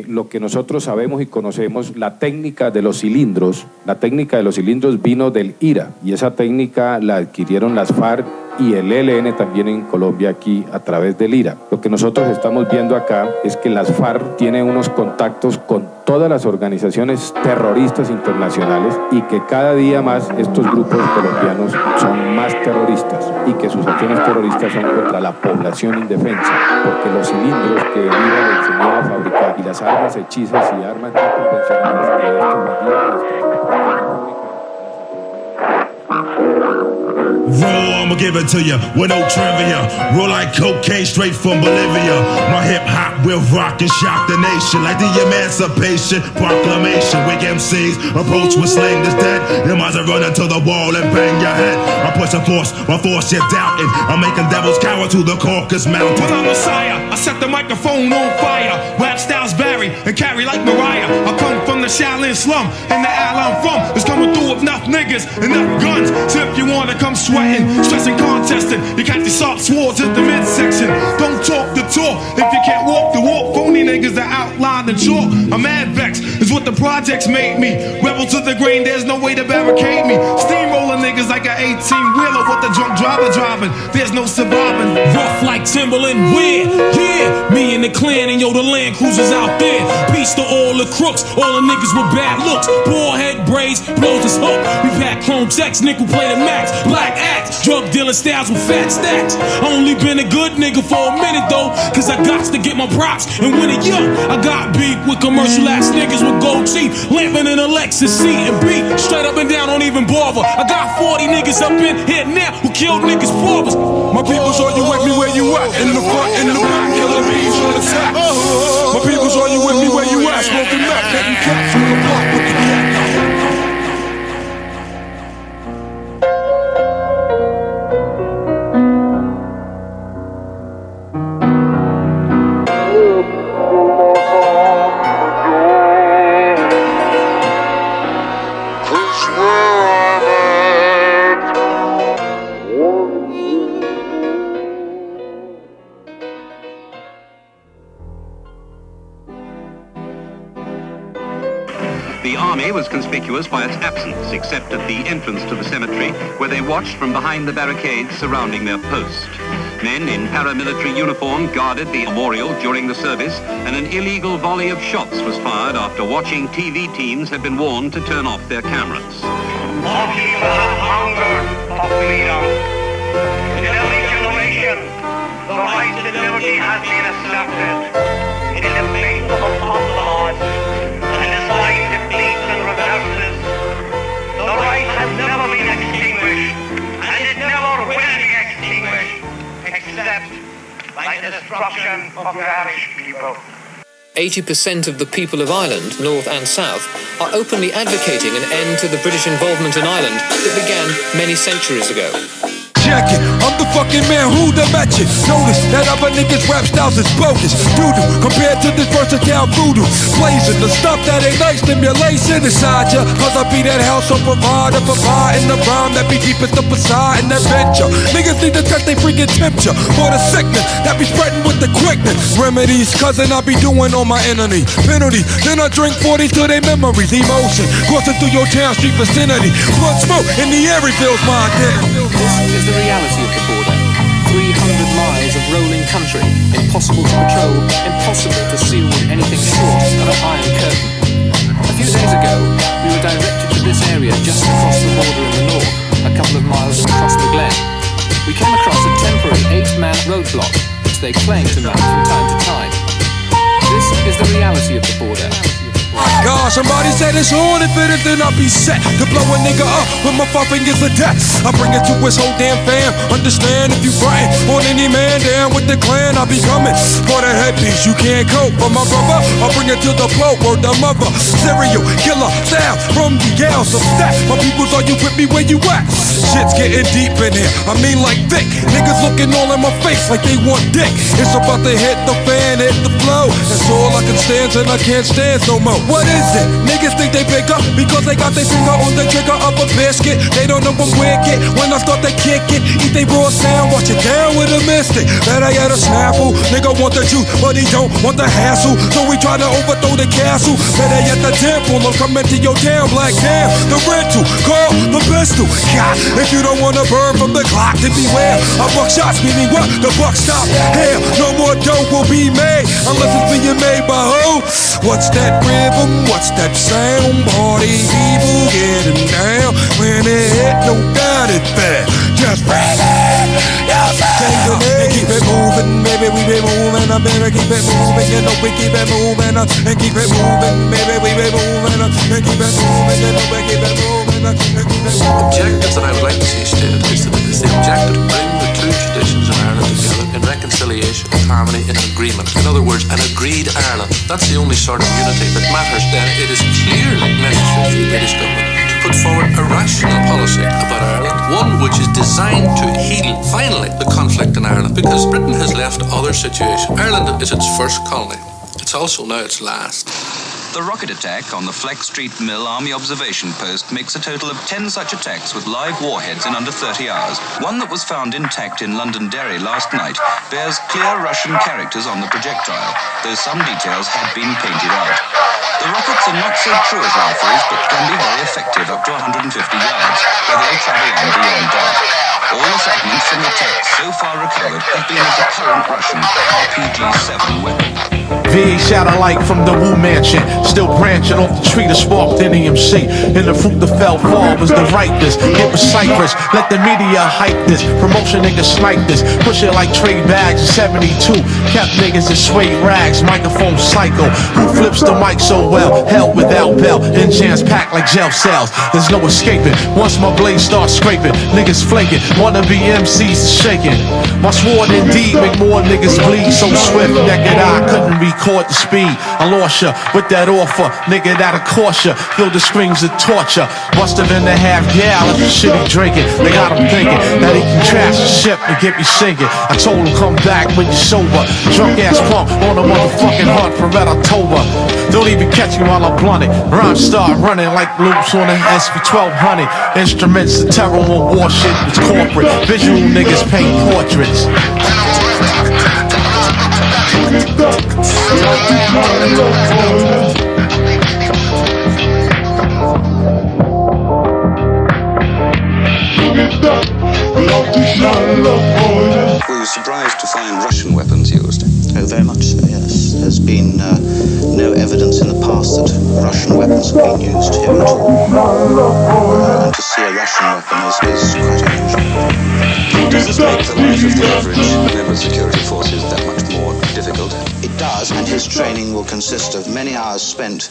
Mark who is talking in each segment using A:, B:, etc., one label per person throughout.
A: lo que nosotros sabemos y conocemos, la técnica de los cilindros vino del Éire, y esa técnica la adquirieron las FARC y el ELN también en Colombia, aquí a través del Éire. Lo que nosotros estamos viendo acá es que las FARC tienen unos contactos con todas las organizaciones terroristas internacionales, y que cada día más estos grupos colombianos son más terroristas, y que sus acciones terroristas son contra la población indefensa, porque los cilindros que el Éire le enseñó a fabricar y las armas hechizas y armas no convencionales que estos bandidos
B: Raw, I'ma give it to ya with no trivia. Roll like cocaine straight from Bolivia. My hip hop will rock and shock the nation like the Emancipation Proclamation. Weak MCs approach with slang that's dead. Them eyes are running to the wall and bang your head. I push a force, my force you're doubting. I'm making devils cower to the Caucasus Mountain.
C: When I'm Messiah, I set the microphone on fire. Rap styles vary and carry like Mariah. I come from the Shaolin slum, and the alley I'm from is coming through with enough niggas, enough guns. So if you wanna come sweating, stressing, contesting, you got these soft swords at the midsection. Don't talk the talk if you can't walk the walk. Phony niggas that outline the chalk. I'm mad vex, is what the projects made me. Rebel to the grain, there's no way to barricade me. Steamrolling niggas like an 18-wheeler with the drunk driver driving. There's no surviving.
D: Rough like Timberland, weird, yeah. Me and the clan and yo, the Land Cruisers out there. Peace to all the crooks, all the niggas with bad looks. Bald head braids, blows his hook. We pack chrome checks, nickel play the max. Black axe, drug dealing styles with fat stacks. Only been a good nigga for a minute though, cause I got to get my props. And when it young, I got beat with commercial ass niggas with gold teeth, lamping in a Lexus seat and beat straight up and down, don't even bother. I got 40 niggas up in here now who killed niggas fathers.
E: My people's are you with me where you at? In the front, in the back, killer bees on attack. My people's are you with me where you at? Smoking back, getting caps on the block with the cat.
F: The army was conspicuous by its absence, except at the entrance to the cemetery, where they watched from behind the barricades surrounding their post. Men in paramilitary uniform guarded the memorial during the service, and an illegal volley of shots was fired after watching TV teams had been warned to turn off their cameras.
G: All people have hunger for freedom. In every generation, the right to liberty has been accepted. It is a faith of apostles, and its light depletes and reverses. The right has never been extinguished, and it never will be extinguished, except by the destruction of the Irish people.
H: 80% of the people of Ireland, north and south, are openly advocating an end to the British involvement in Ireland that began many centuries ago.
E: Check it, I'm the fucking man who the match it. Notice that other niggas rap styles is bogus. Doodoo, compared to this versatile voodoo. Blazing the stuff that ain't nice, stimulation inside ya. Cause I be that house on provider, providing the rhyme that be deepest the facade and adventure. Niggas need to test they freaking temperature for the sickness that be spreading with the quickness. Remedies, cousin, I be doing on my enemy. Penalty, then I drink 40 to their memories. Emotion, coursing through your town street vicinity. Blood smoke in the air reveals my identity.
H: This is the reality of the border. 300 miles of rolling country, impossible to patrol, impossible to seal with anything short of an iron curtain. A few days ago, we were directed to this area just across the border in the north, a couple of miles across the glen. We came across a temporary 8-man roadblock, which they claim to mount from time to time. This is the reality of the border.
E: God, somebody said it's on, if it is then I'll be set to blow a nigga up with my 5 fingers of death. I bring it to his whole damn fam. Understand if you frontin' on any man down with the clan, I'll be coming for that headpiece. You can't cope for my brother, I'll bring it to the blow, word the mother. Serial killer style from the gals of stack. My peoples, are you with me where you at? Shit's getting deep in here, I mean like thick. Niggas looking all in my face like they want dick. It's about to hit the fan, hit the flow. That's all I can stand and I can't stand no more. What is Listen, niggas think they bigger because they got their finger on the trigger of a biscuit. They don't know I'm wicked. When I start to kick it, eat they raw sound, watch it down with a mystic. Better get a snaffle. Nigga want the juice, but he don't want the hassle. So we try to overthrow the castle. Better yet the temple. I'm coming to your town, black damn. The rental, call the pistol. God, if you don't wanna burn from the clock, then beware. A buck shots, meaning what? The buck stop. Hell, no more dough will be made unless it's being made by who? What's that rhythm? What's that sound? Party people getting down. When it hit, no doubt it's bad. Just bring it. And keep it moving, baby, we be moving. I better keep it moving, you know we keep it moving. And keep it moving, baby, we be moving. And keep it moving, you know we keep it moving.
I: Objectives that I would like to see stated is that it is the objective to bring the two traditions of Ireland together in reconciliation, harmony, and agreement. In other words, an agreed Ireland. That's the only sort of unity that matters. Then it is clearly necessary for the British government to put forward a rational policy about Ireland, one which is designed to heal, finally, the conflict in Ireland, because Britain has left other situations. Ireland is its first colony. It's also now its last.
F: The rocket attack on the Fleck Street Mill Army Observation Post makes a total of 10 such attacks with live warheads in under 30 hours. One that was found intact in Londonderry last night bears clear Russian characters on the projectile, though some details had been painted out. The rockets are not so true as rifles, but can be very effective up to 150 yards, where they travel on beyond dark. All the fragments from the attack so far recovered have been of the current Russian RPG-7 weapon.
J: VA satellite from the Wu Mansion, still branching off the tree that sparked in EMC. And the fruit that fell far was the ripeness. It was Cypress, let the media hype this. Promotion niggas snipe this, push it like trade bags in 72. Kept niggas in suede rags, microphone psycho. Who flips the mic so well? Hell without bell, in jams packed like jail cells. There's no escaping, once my blade starts scraping. Niggas flaking, wanna be MCs shaking. My sword indeed make more niggas bleed. So swift, naked eye couldn't record the speed. I lost ya with that offer, nigga that'll cost ya. Feel the screams of torture. Must have been a half gallon of shit he drinking. They got him thinking that he can crash the ship and get me singing. I told him come back when you're sober. Drunk ass punk on a motherfucking hunt for Red October. Don't even catch me while I'm blunted. Rhymes start running like loops on an SP1200. Instruments of terror on war shit. It's corporate. Visual niggas paint portraits.
F: Were you surprised to find Russian weapons used?
K: Oh, very much so, yes. There's been no evidence in the past that Russian weapons have been used here at all. And to see a Russian weapon is quite unusual.
F: Does this make the life of the average member of security forces that much more difficult?
K: It does, and his training will consist of many hours spent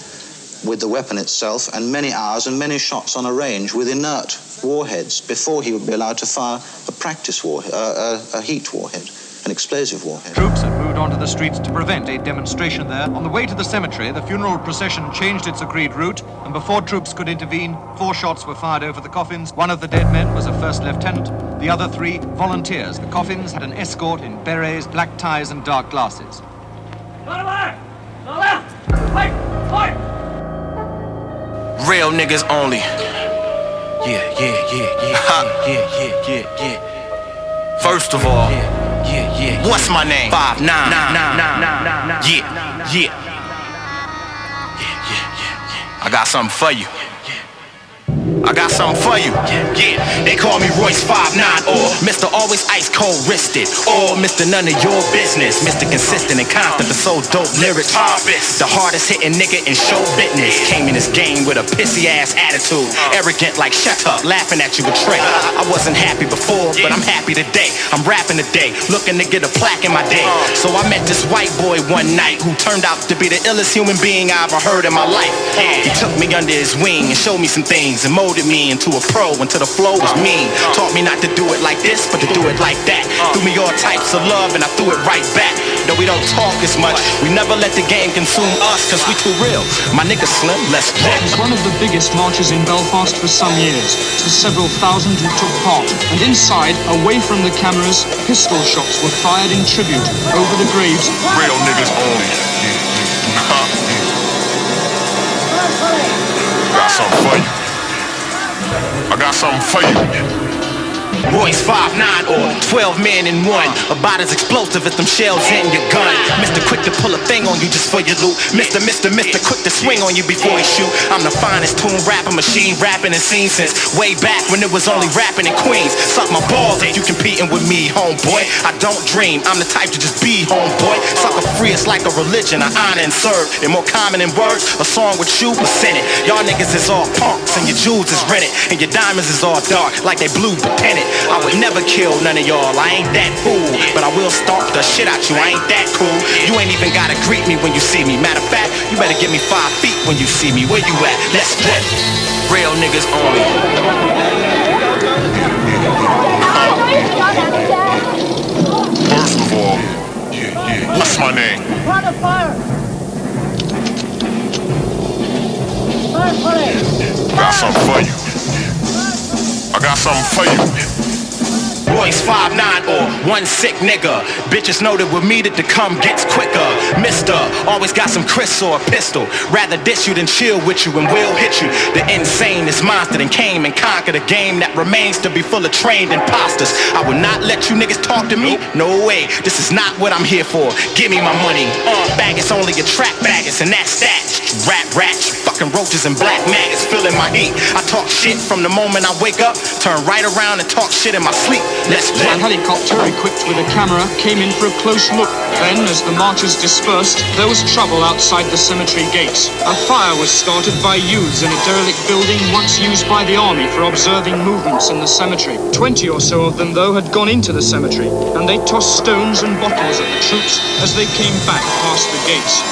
K: with the weapon itself and many hours and many shots on a range with inert warheads before he would be allowed to fire a practice warhead, a heat warhead, an explosive warhead.
L: Troops had moved onto the streets to prevent a demonstration there. On the way to the cemetery, the funeral procession changed its agreed route, and before troops could intervene, 4 shots were fired over the coffins. One of the dead men was a first lieutenant, the other 3 volunteers. The coffins had an escort in berets, black ties, and dark glasses.
M: Real niggas only.
J: Yeah.
M: First of all,
J: Yeah.
M: what's my name? 5'9". Yeah. I got something for you. I got something for you. Yeah, they call me Royce 5'9", or Mr. Always Ice Cold Wristed, or Mr. None of Your Business, Mr. Consistent and constant, but so dope lyrics. The hardest hitting nigga in show business. Came in this game with a pissy ass attitude, arrogant like shut up, laughing at you with Trey. I wasn't happy before, but I'm happy today. I'm rapping today, looking to get a plaque in my day. So I met this white boy one night who turned out to be the illest human being I ever heard in my life. He took me under his wing and showed me some things and molded me into a pro until the flow was mean. Taught me not to do it like this, but to do it like that. Threw me all types of love and I threw it right back. Though we don't talk as much, we never let the game consume us, cause we too real. My nigga Slim, let's play.
N: It was one of the biggest marches in Belfast for some years. To several thousand who took part. And inside, away from the cameras, pistol shots were fired in tribute over the graves.
M: Real niggas only.
B: something for you. I got something for you.
M: Royce 5'9" or 12 men in one. About as explosive as them shells in your gun. Mr. Quick to pull a thing on you just for your loot. Mr. Quick to swing on you before he shoot. I'm the finest tune rapper machine rapping and seen since way back when it was only rapping in Queens. Suck my balls if you competing with me, homeboy. I don't dream, I'm the type to just be homeboy. Sucker free, it's like a religion, I honor and serve. And more common in words, a song with you was in it. Y'all niggas is all punks and your jewels is rented. And your diamonds is all dark like they blue but tinted. I would never kill none of y'all, I ain't that fool. But I will stomp the shit out you, I ain't that cool. You ain't even gotta greet me when you see me. Matter of fact, you better give me 5 feet when you see me. Where you at? Let's flip. Real niggas only.
B: First of all, what's my name? I got something for you. I got something for you.
M: Royce 5'9" or one sick nigga. Bitches know that with me that the come gets quicker. Mister, always got some Chris or a pistol. Rather diss you than chill with you and will hit you. The insane is monster that came and conquered a game that remains to be full of trained imposters. I will not let you niggas talk to me. No way, this is not what I'm here for. Give me my money. Baggage only attract baggage and that's that. Rap rats, fucking roaches and black maggots feeling my heat. I talk shit from the moment I wake up, turn right around and talk shit in my sleep. Let's play.
N: A helicopter equipped with a camera came in for a close look. Then, as the marchers dispersed, there was trouble outside the cemetery gates. A fire was started by youths in a derelict building once used by the army for observing movements in the cemetery. 20 or so of them, though, had gone into the cemetery, and they tossed stones and bottles at the troops as they came back past the gates.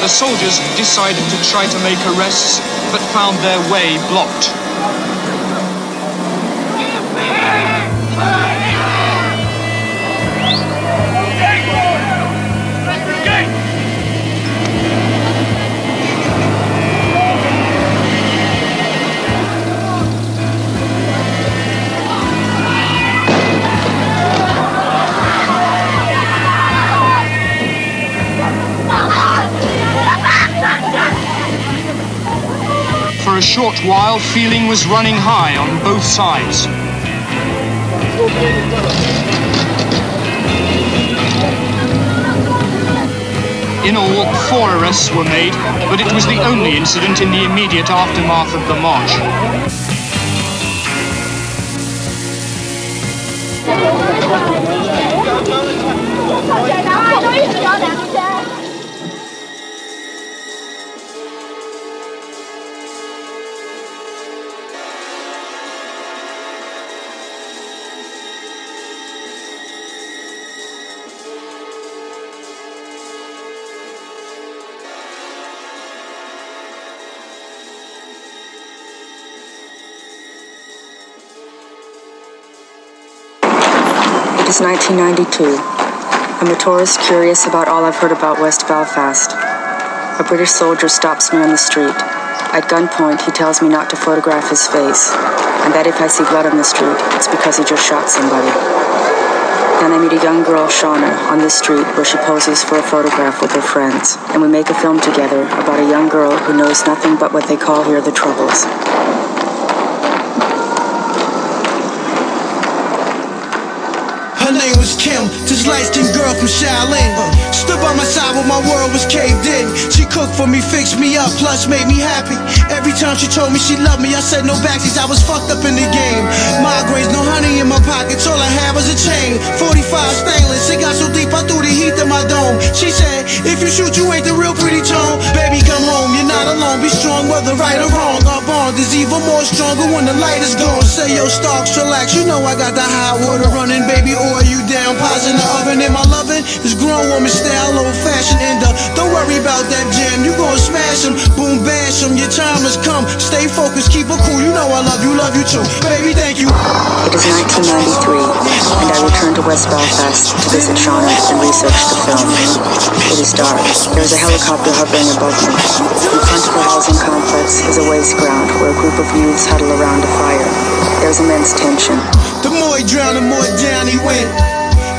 N: The soldiers decided to try to make arrests, but found their way blocked. For a short while, feeling was running high on both sides. In all, 4 arrests were made, but it was the only incident in the immediate aftermath of the march.
O: It is 1992. I'm a tourist curious about all I've heard about West Belfast. A British soldier stops me on the street. At gunpoint, he tells me not to photograph his face, and that if I see blood on the street, it's because he just shot somebody. Then I meet a young girl, Shauna, on the street where she poses for a photograph with her friends, and we make a film together about a young girl who knows nothing but what they call here the Troubles.
P: Her name was Kim, this light-skinned girl from Shaolin. Stood by my side when my world was caved in. She cooked for me, fixed me up, plus made me happy. Every time she told me she loved me, I said no backsies, I was fucked up in the game. Migraines, no honey in my pockets, all I had was a chain. 45 stainless, it got so deep I threw the heat to my dome. She said, if you shoot, you ain't the real pretty tone. Baby, come home, you're not alone, be strong, whether right or wrong. Our bond is even more stronger when the light is gone. Say yo, Starks, relax, you know I got the hot water running, baby, oil you down. Pots in the oven, and my loving is grown woman style, old fashioned ender. Don't worry about that jam, you gon' smash him, boom, bash him, your time has come. Stay focused, keep it cool, you know I love you too. Baby, thank you.
O: It is 1993, and I return to West Belfast to visit Shauna and research the film. It is dark. There is a helicopter hovering above me. In front of the housing complex is a waste ground where a group of youths huddle around a fire. There is immense tension.
P: The more he drowned, the more down he went.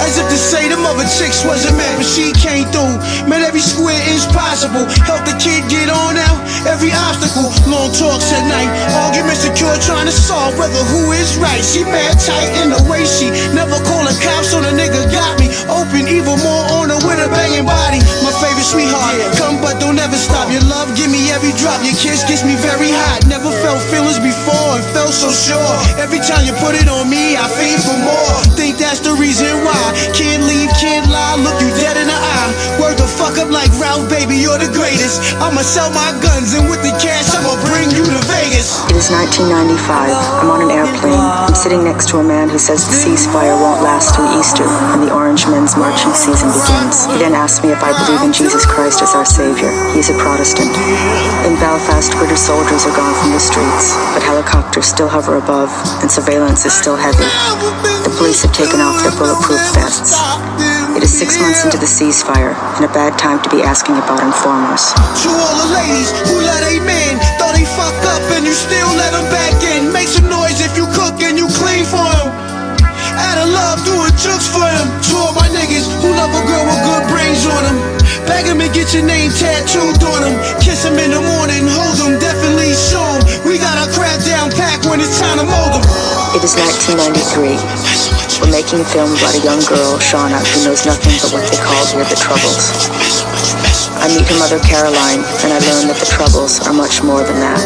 P: As if to say them other chicks wasn't meant, but she came through. Made every square inch possible. Helped the kid get on out. every obstacle. Long talks at night, arguments secure, trying to solve whether who is right. She mad tight in the way she never call the cops on a nigga got me. Open even more on her with a banging body. My favorite sweetheart, come but don't ever stop. Your love give me every drop. Your kiss gets me very hot. Never felt feelings before and felt so sure. Every time you put it on me, I fiend for more. Think that's the reason why. Can't leave, can't lie, look you dead in the eye. Word the fuck up like Ralph, baby, you're the greatest. I'ma sell my guns and with the cash I'ma bring you to Vegas.
O: It is 1995. I'm on an airplane. I'm sitting next to a man who says the ceasefire won't last through Easter and the Orange Men's marching season begins. He then asks me if I believe in Jesus Christ as our Savior. He's a Protestant. In Belfast, British soldiers are gone from the streets, but helicopters still hover above and surveillance is still heavy. The police have taken off their bulletproof vests. It is 6 months into the ceasefire and a bad time to be asking about informers.
P: To all the ladies who let a man thought they fuck up and you still let him back in. Make some noise if you cook and you clean for him. Out of love, doing jokes for him. To all my niggas who love a girl with good brains on them. Bag him and get your name tattooed on him. Kiss him in the morning, hold him, definitely show him. We got our crap down packed when it's time to mold him.
O: It is 1993. We're making a film about a young girl, Shauna, who knows nothing but what they call here the Troubles. I meet her mother, Caroline, and I learn that the Troubles are much more than that.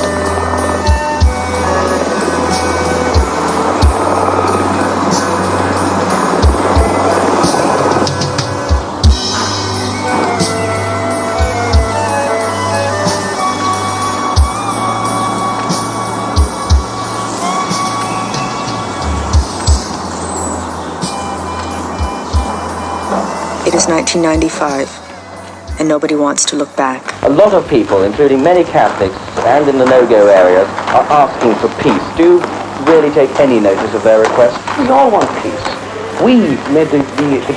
O: It is 1995, and nobody wants to look back.
Q: A lot of people, including many Catholics and in the no-go areas, are asking for peace. Do you really take any notice of their request? We all want peace. We made the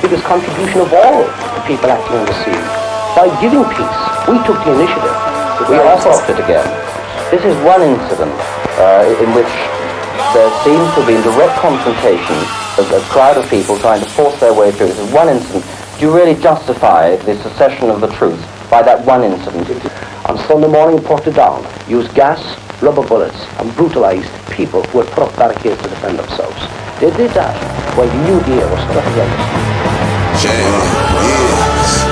Q: biggest contribution of all the people acting on the scene. By giving peace, we took the initiative. We are off it again. This is one incident in which there seems to be direct confrontation of a crowd of people trying to force their way through. This is one incident. Do you really justify the secession of the truth by that one incident? On Sunday morning, Portadown used gas, rubber bullets, and brutalized people who had put up barricades to defend themselves. They did that while the new deal was stuck against.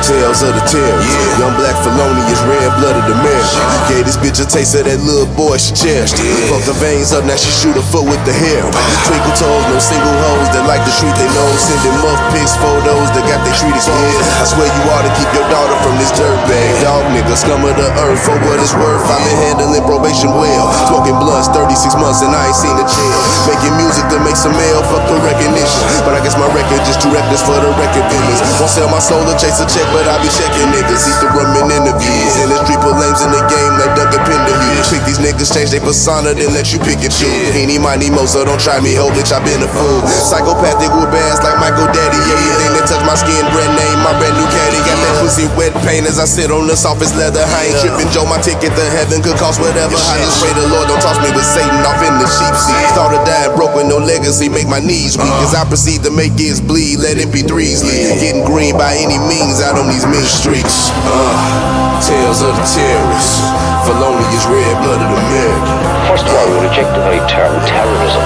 R: Tales of the terrorists. Young black felonious, red-blooded American. Gave this bitch a taste of that little boy she cherished. Fuck the veins up, now she shoot a foot with the hair. Twinkle toes, no single hoes that like to treat they nose. Sending muff pics, photos that got they street exposed. I swear you ought to keep your daughter from this dirtbag. Dog nigga, scum of the earth, for what it's worth. I've been handling probation well. Smoking blunts, 36 months and I ain't seen a jail. Making music to make some mail, fuck the recognition. But I guess my record just too reckless for the record business. Won't sell my soul to chase a check, but I be checking niggas. Eat the rum in interviews. In the street, put lames in the game like Duncan Penderhughes. Pick these niggas, change their persona, then let you pick and choose. Eeny, miny, mo, so don't try me, ho, bitch, I been a fool. Psychopathic with bands like Michael Daddy. Everything that touch my skin, brand name, my brand new caddy. Got that pussy wet paint as I sit on the softest leather. I ain't tripping, Joe, my ticket to heaven could cost whatever. I just pray the Lord don't toss me with Satan off in the sheep seat. Thought of dying broke with no legacy, make my knees weak. As I proceed to make kids bleed, let MP3s lead. Getting green by any means out on these mean streets. Tales of the terrorists. Felonious, red-blooded American.
S: First of all, we reject the very term terrorism.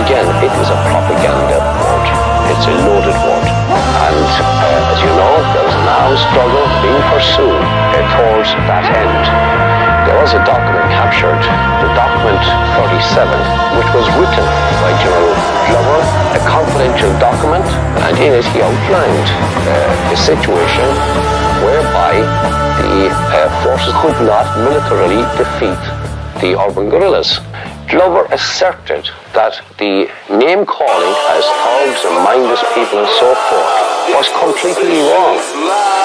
S: Again, it is a propaganda word. It's a loaded word. And as you know, there is an armed struggle being pursued towards that end. There was a document captured, the document 37, which was written by General Glover, a confidential document, and in it he outlined a situation whereby the forces could not militarily defeat the urban guerrillas. Glover asserted that the name calling as thugs and mindless people and so forth was completely wrong.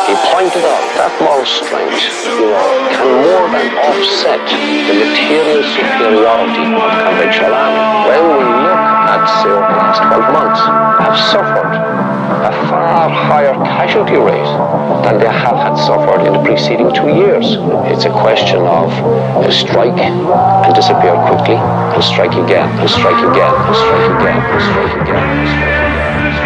S: He pointed out that moral strength, can more than offset the material superiority of conventional army. When we look at, say, over the last 12 months, have suffered a far higher casualty rate than they have had suffered in the preceding 2 years. It's a question of strike and disappear quickly, and strike again, and strike again, and strike again, and strike again, and strike again.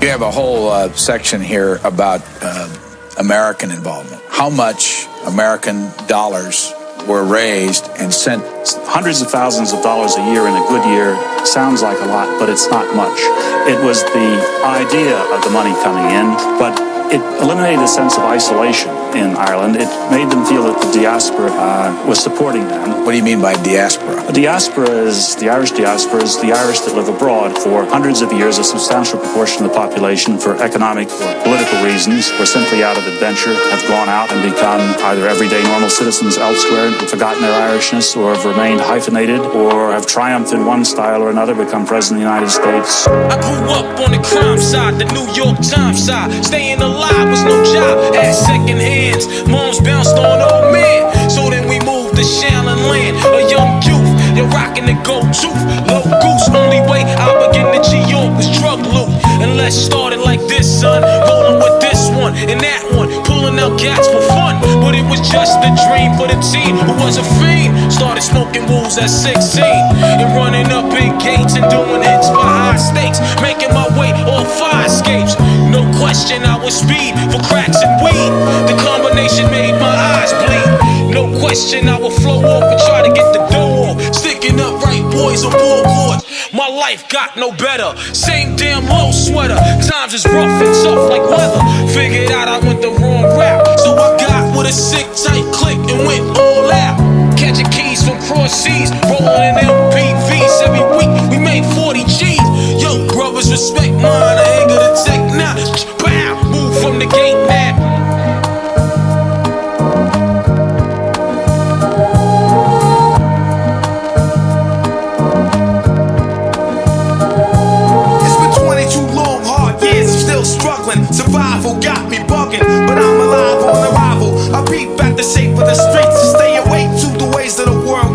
T: You have a whole section here about American involvement. How much American dollars were raised and sent?
U: Hundreds of thousands of dollars a year in a good year sounds like a lot, but it's not much. It was the idea of the money coming in, but it eliminated a sense of isolation in Ireland. It made them feel that the diaspora was supporting them.
T: What do you mean by diaspora?
U: The diaspora is the Irish that live abroad for hundreds of years. A substantial proportion of the population, for economic or political reasons, or simply out of adventure, have gone out and become either everyday normal citizens elsewhere and forgotten their Irishness, or have remained hyphenated, or have triumphed in one style or another, become president of the United States.
D: I grew up on the crime side, the New York Times side. Staying alive was no job, had second hands. Moms bounced on old men, so then we moved to Shallon Land. A young youth, you're rocking the gold tooth, low goose. Only way I begin to G-York was drug loot. And let's start it like this, son. Rolling with this one and that one, pulling out gats for fun. But it was just a dream for the teen who was a fiend. Started smoking wools at 16 and running up big gates and doing hits for high stakes, making my way off fire escapes. No question I was speed for cracks and weed. The combination made my eyes bleed. No question I would flow off and try to get the dough off. Sticking up right boys on board. My life got no better. Same damn low sweater. Times is rough and tough like weather. Figured out I went the wrong route, so I got with a sick tight click and went all out. Catching keys from cross seas, rolling in MPVs. Every week we made 40 G's. Yo, brothers, respect mine. I ain't gonna take now. Bow, move from the gate now.
C: Survival got me bugging, but I'm alive on arrival. I peep at the shape of the streets and stay awake to the ways of the world.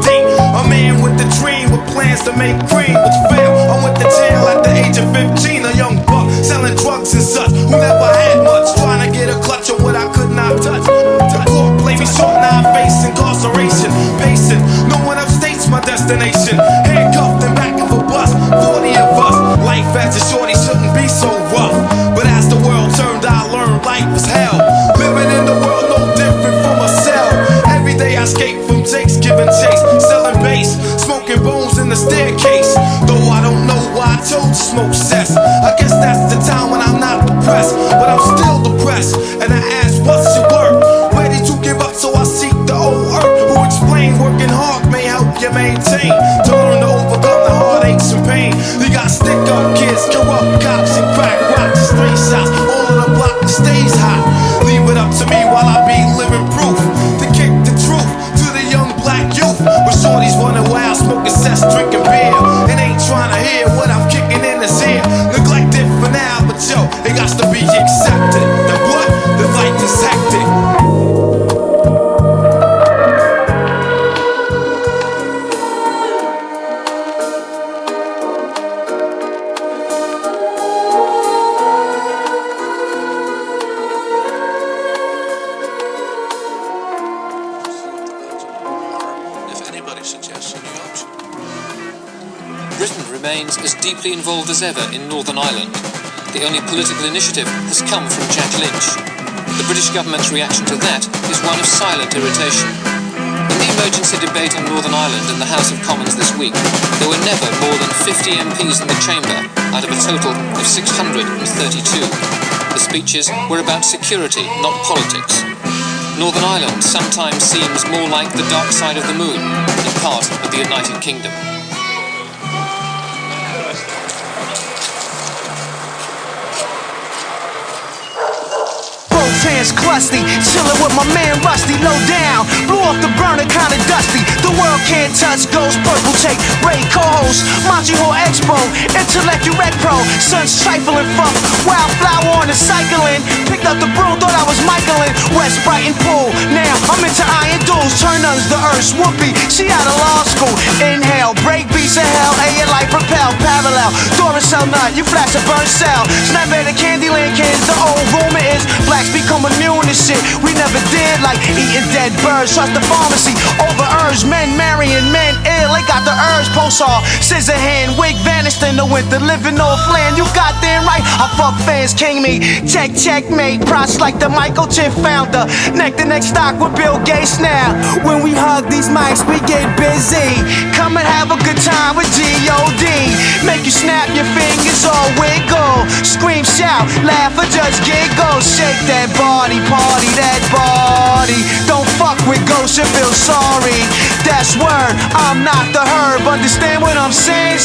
C: Deep, a man with a dream with plans to make cream, which fail. I went to jail at the age of 15, a young buck selling drugs and such, who never had much, trying to get a clutch of what I could not touch. The court played me short, now I face incarceration. Pacing, no one upstates my destination. Handcuffed and back of a bus, 40 of us. Life as a shorty shouldn't be so rough. As the world turned, I learned life was hell. Living in the world no different from a cell. Every day I escape from Jake's giving chase, selling bass, smoking bones in the staircase. Though I don't know why I chose to smoke cess. I guess that's the time when I'm not depressed, but I'm still depressed. And I ask, what's your work? Ready to give up, so I seek the old earth, who explain working hard may help you maintain. To learn to overcome the heartaches and pain. You got stick up kids, corrupt cops, and crack rocks. Straight shots, all on the block that stays hot. Leave it up to me while I be living proof to kick the truth to the young black youth. But shorties running wild, smoking cess, drinking beer, and ain't trying to hear what I'm kicking in his ear. Neglected for now, but yo, it got to be accepted. The what? The life is hectic.
H: As deeply involved as ever in Northern Ireland. The only political initiative has come from Jack Lynch. The British government's reaction to that is one of silent irritation. In the emergency debate on Northern Ireland in the House of Commons this week, there were never more than 50 MPs in the chamber out of a total of 632. The speeches were about security, not politics. Northern Ireland sometimes seems more like the dark side of the moon than part of the United Kingdom.
P: Hands crusty, chillin' with my man Rusty, low down, blew off the burner, kinda dusty. The world can't touch, goes purple, take Ray co-host, Monty Hall Expo, Intellect Direct Pro, sun's trifling funk, wildflower on the cycling, picked up the broom, thought I was Michaelin, West Brighton Pool, now I'm into iron duels, turn uns the earth, whoopee, she out of law school, inhale, break beats of hell, A life propel, parallel, Duracell nut, you flash a burn cell, snap at the Candyland kids, the old rumor is, blacks become a immune to shit we never did, like eating dead birds. Trust the pharmacy over herbs. Men marrying men ill, they got the urge. Pulsar, scissor hand, wig vanished in the winter. Living off land, you got damn right. I fuck fans, king me. Checkmate, props like the Michael Chip founder. Neck to neck stock with Bill Gates now. When we hug these mics, we get busy. Come and have a good time with G.O.D. Make you snap your fingers or wiggle. Scream, shout, laugh or just giggle. Shake that body, party that body. Don't fuck with ghosts, you feel sorry. That's word, I'm not the herb. Understand what I'm saying?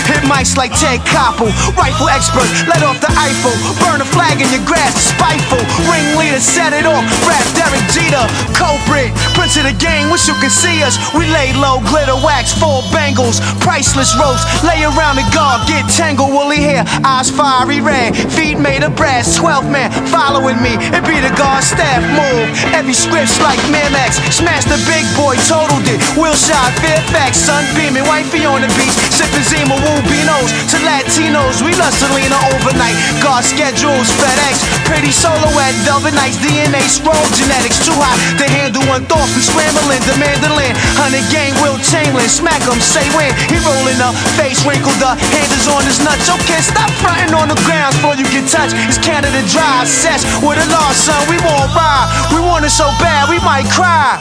P: Hit mics like Ted Koppel, rifle expert, let off the Eiffel. Burn a flag in your grass, spiteful. Ringleader, set it off, rap Derek Jeter. Culprit, prince of the game, wish you could see us. We lay low, glitter wax, full bangles. Priceless ropes, lay around the guard, get tangled. Woolly hair, eyes fiery red, feet made of brass. 12 man following me, it be the guard staff move. Every script's like Miramax, smash the big boy, totaled it. Wheel shot, Fairfax, sun beaming, wifey on the beach, sipping Zima, Wubinos. To Latinos, we love Selena overnight. Guard schedules, FedEx, pretty silhouette, velvet nights, DNA, scroll genetics, too hot to handle one thought. We scrambling, demanding land, 100 game, Will Chamberlain, smack him, say when. He rolling up, face wrinkled up, hand is on his nuts. Okay, stop fronting on the grounds before you get touched. It's Canada Dry, Sesh with a law, son. We won't ride. We want it so bad, we might cry.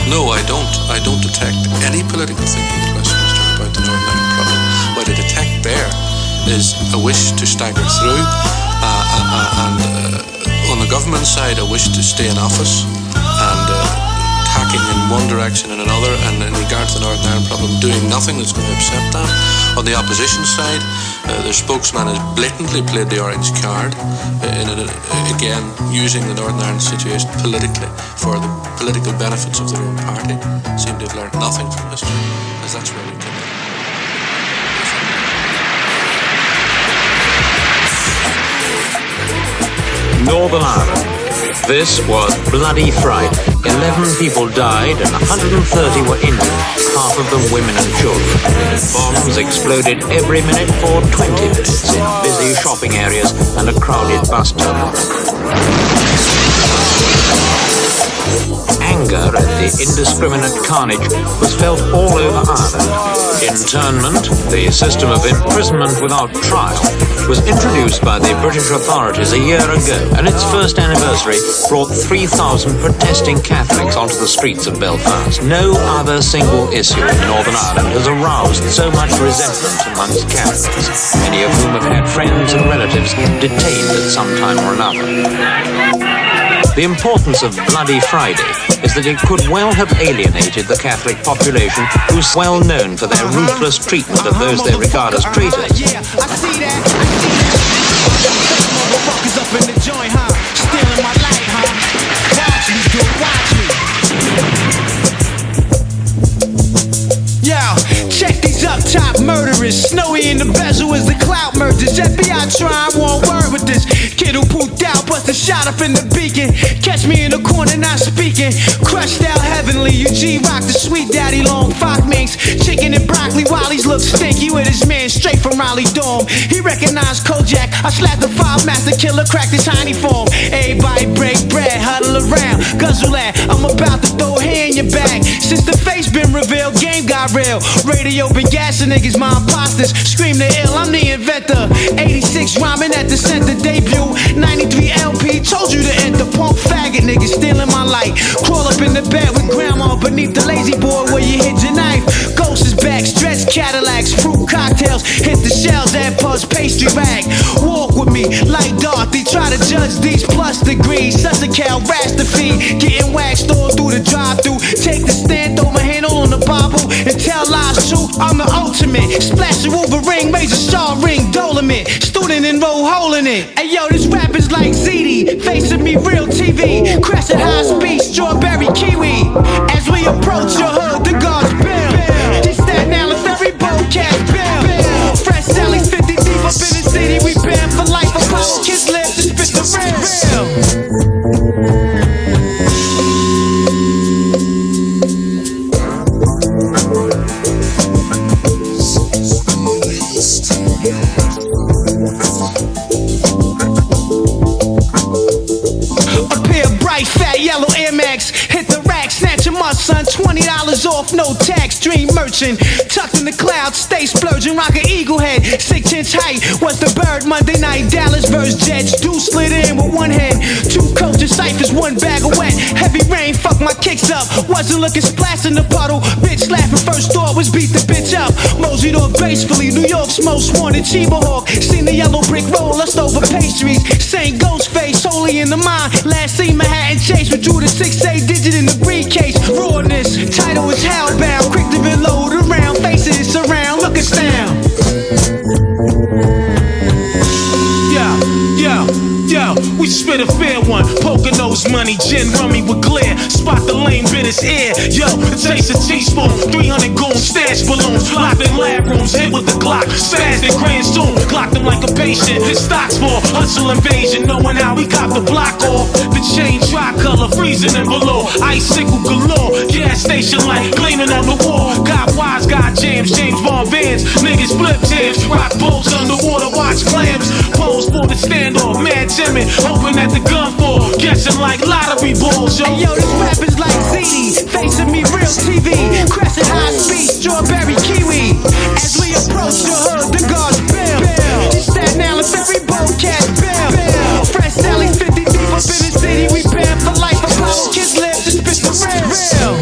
I: No, I don't. I don't detect any political thinking in the Westminster about the Northern Ireland problem. What I detect there is a wish to stagger through, and on the government side, a wish to stay in office, and tacking in one direction and another, and in regard to the Northern Ireland problem, doing nothing that's going to upset that. On the opposition side, their spokesman has blatantly played the orange card, again using the Northern Ireland situation politically for the political benefits of their own party. Seem to have learned nothing from history, because that's where we can.
A: Northern Ireland. This was Bloody Friday. 11 people died and 130 were injured, half of them women and children. Bombs exploded every minute for 20 minutes in busy shopping areas and a crowded bus terminal. Anger at the indiscriminate carnage was felt all over Ireland. Internment, the system of imprisonment without trial, was introduced by the British authorities a year ago, and its first anniversary brought 3,000 protesting Catholics onto the streets of Belfast. No other single issue in Northern Ireland has aroused so much resentment amongst Catholics, many of whom have had friends and relatives detained at some time or another. The importance of Bloody Friday is that it could well have alienated the Catholic population, who's well known for their ruthless treatment of those they regard as traitors.
P: Yeah, I see that. Motherfuckers up in the joint, huh? Stealing my light, huh? Watch me, dude, watch me. Yo, check these up top murderers. Snowy in the bezel is the clout mergers. FBI trying one word with this kid who pooped out, busted shot up in the beacon. Catch me in the corner not speaking. Crushed out heavenly. UG rock the sweet daddy long fox minks. Chicken and broccoli Wally's look stinky with his man straight from Raleigh Dome. He recognized Kojak. I slapped the five master killer, cracked his tiny form. Everybody break bread, huddle around, guzzle that. I'm about to throw a hair in your bag. Since the face been revealed, game got real. Radio been gassing niggas, my imposters. Scream the ill, I'm the inventor. 86 rhyming at the center debut. 93 LP, told you to enter. Punk faggot niggas stealing my light. Crawl up in the bed with grandma beneath the lazy boy where you hid your knife. Ghost is back, stretch Cadillacs, fruit cocktails, hit the shells and pus pastry bag. Walk with me like Dorothy, try to judge these plus degrees. Such a cow, rash the feed, getting waxed all through the drive-through. Take the stand, throw my handle on the Bible and tell lies true. I'm the ultimate, splash the Wolverine, razor star ring, Dolomit, student enroll hole in it. Hey yo, this rap is like ZD, facing me real TV, crash at high speed, strawberry kiwi. As we approach your hood, the guards bill. This Staten Island ferry boat cash bill. Fresh Sally's 50 deep up in the city, we banned for life. Apollo kids live to spit the real. off, no tag, stream merchant. Tucked in the clouds, stay splurging, rock an eagle head. 6-inch height was the bird. Monday night, Dallas versus Jets. Dude slid in with one head. 2 coaches, ciphers, 1 bag of wet. Heavy rain, fuck my kicks up. Wasn't looking splash in the puddle. Bitch laughing, first thought was beat the bitch up. Moseyed off gracefully, New York's most wanted Chiba Hawk. Seen the yellow brick roll, lust over pastries. Saint Ghostface, holy in the mind. Last seen Manhattan Chase, withdrew the 6-8 digit in the briefcase. Rawness, title is hellbound. Quick to reload around, faces surround, look astound.
D: Yo, we spit a fair one. Poker nose money, gin rummy with glare. Spot the lame bit his ear. Yo, it tastes a teaspoon. 300 goons, stash balloons. Locked in lab rooms, hit with the Glock. Spazzed in Grand Soon, clocked him like a patient. His stocks for hustle invasion. Knowing how we cop the block off. The chain tricolor, freezing and below. Icicle galore. Gas station light gleaming on the wall. Got wise, got jams, James Bond Vans. Niggas flip jams, rock boats underwater, watch clams. Pose for the standoff, mad timid, hoping at the gun for, guessing like lottery balls, yo.
P: Hey, yo, this rap is like ZD, facing me real TV, crescent high speed, strawberry kiwi. As we approach your hood, the guards bail. Just Staten Island ferry boat catch bail. Fresh Sally's 50 deep up in the city, we banned for life. Apollo kids live, just spit the real.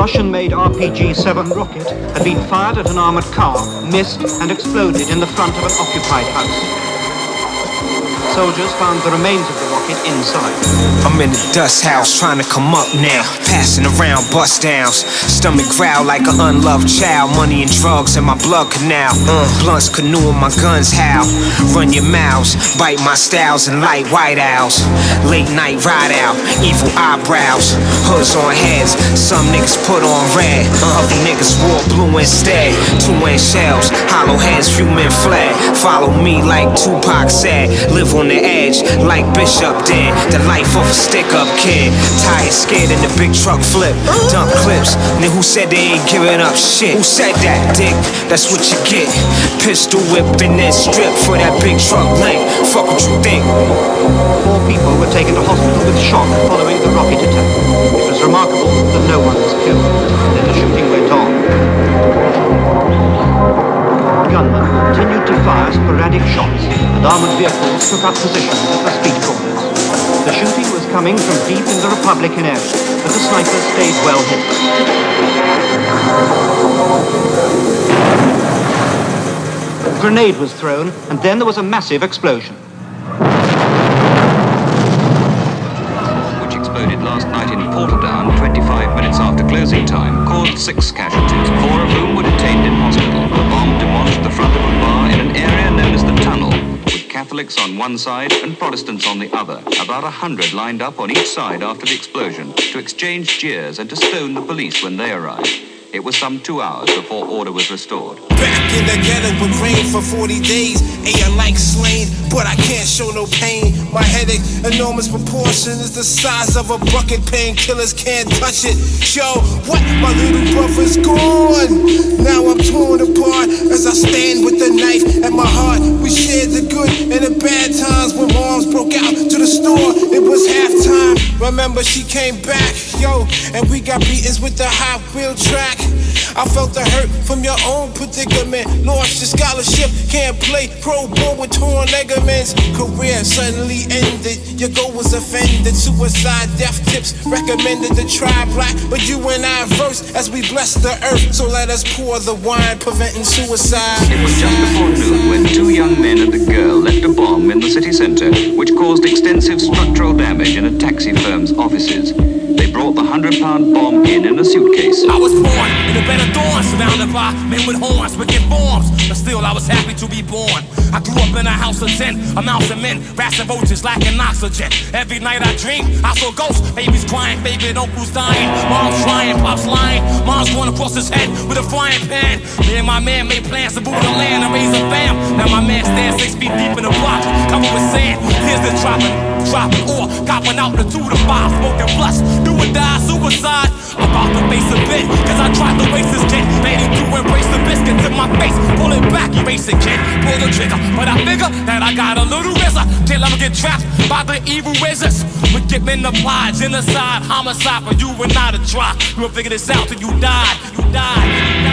L: Russian-made RPG-7 rocket had been fired at an armored car, missed, and exploded in the front of an occupied house. Soldiers found the remains of the rocket inside.
G: I'm in the dust house trying to come up now. Passing around bust downs. Stomach growl like an unloved child. Money and drugs in my blood canal. Blunts canoeing my guns howl. Run your mouths. Bite my styles and light white owls. Late night ride out. Evil eyebrows. Hoods on heads. Some niggas put on red. Other niggas wore blue instead. 2-inch shells. Hollow heads. Few men fled. Follow me like Tupac said. Live on the edge like Bishop did. The life of a stick-up kid. Tired, scared in the big truck flip. Dump clips. Then who said they ain't giving up shit? Who said that, dick? That's what you get. Pistol whipped and then stripped for that big truck link. Fuck what you think.
L: 4 people were taken to hospital with shock following the rocket attack. It was remarkable that no one was killed. Then the shooting went on. Gunmen continued to fire sporadic shots, and armored vehicles took up positions at the street corners. The shooting was coming from deep in the Republican area, but the snipers stayed well hidden. A grenade was thrown, and then there was a massive explosion. Which exploded last night in Portadown 25 minutes after closing time, caused 6 casualties, 4 of whom were detained in hospital. The bomb demolished the front of a bar in an area known as the Tunnel, with Catholics on one side and Protestants on the other. About 100 lined up on each side after the explosion to exchange jeers and to stone the police when they arrived. It was some 2 hours before order was restored.
V: Back in the ghetto with rain for 40 days. Éire like slain, but I can't show no pain. My headache, enormous proportion, is the size of a bucket. Painkillers can't touch it. Yo, what? My little brother's gone. Now I'm torn apart as I stand with the knife at my heart. We shared the good and the bad times when moms broke out to the store. It was halftime. Remember she came back, yo, and we got beatings with the Hot Wheel track. I felt the hurt from your own predicament. Lost your scholarship, can't play pro ball with torn ligaments. Career suddenly ended, your goal was offended. Suicide, death tips recommended to try black, but you and I verse as we bless the earth. So let us pour the wine, preventing suicide.
F: It was just before noon when 2 young men and a girl left a bomb in the city centre, which caused extensive structural damage in a taxi firm's offices. They brought the 100 500-pound bomb in a suitcase.
E: I was born in a bed of thorns, surrounded by men with horns, wicked forms, but still I was happy to be born. I grew up in a house of 10, a mouse of men, rats and roaches lacking oxygen. Every night I dream, I saw ghosts, babies crying, baby and uncles dying. Mom's trying, pop's lying, mom's going across his head with a frying pan. Me and my man made plans to move the land and raise a fam. Now my man stands 6 feet deep in the block, covered with sand. Here's the dropping or copping out the 2 to 5, smoking plus, do or die, suicide. About to face a bit, cause I tried to waste this kid. Made him to embrace the biscuit to my face, pull it back, erase it, kid, pull the trigger. But I figure that I got a little razor, till I'ma get trapped by the evil wizards. We get men applied, genocide, homicide for you and not a try. You will figure this out till you died, you died.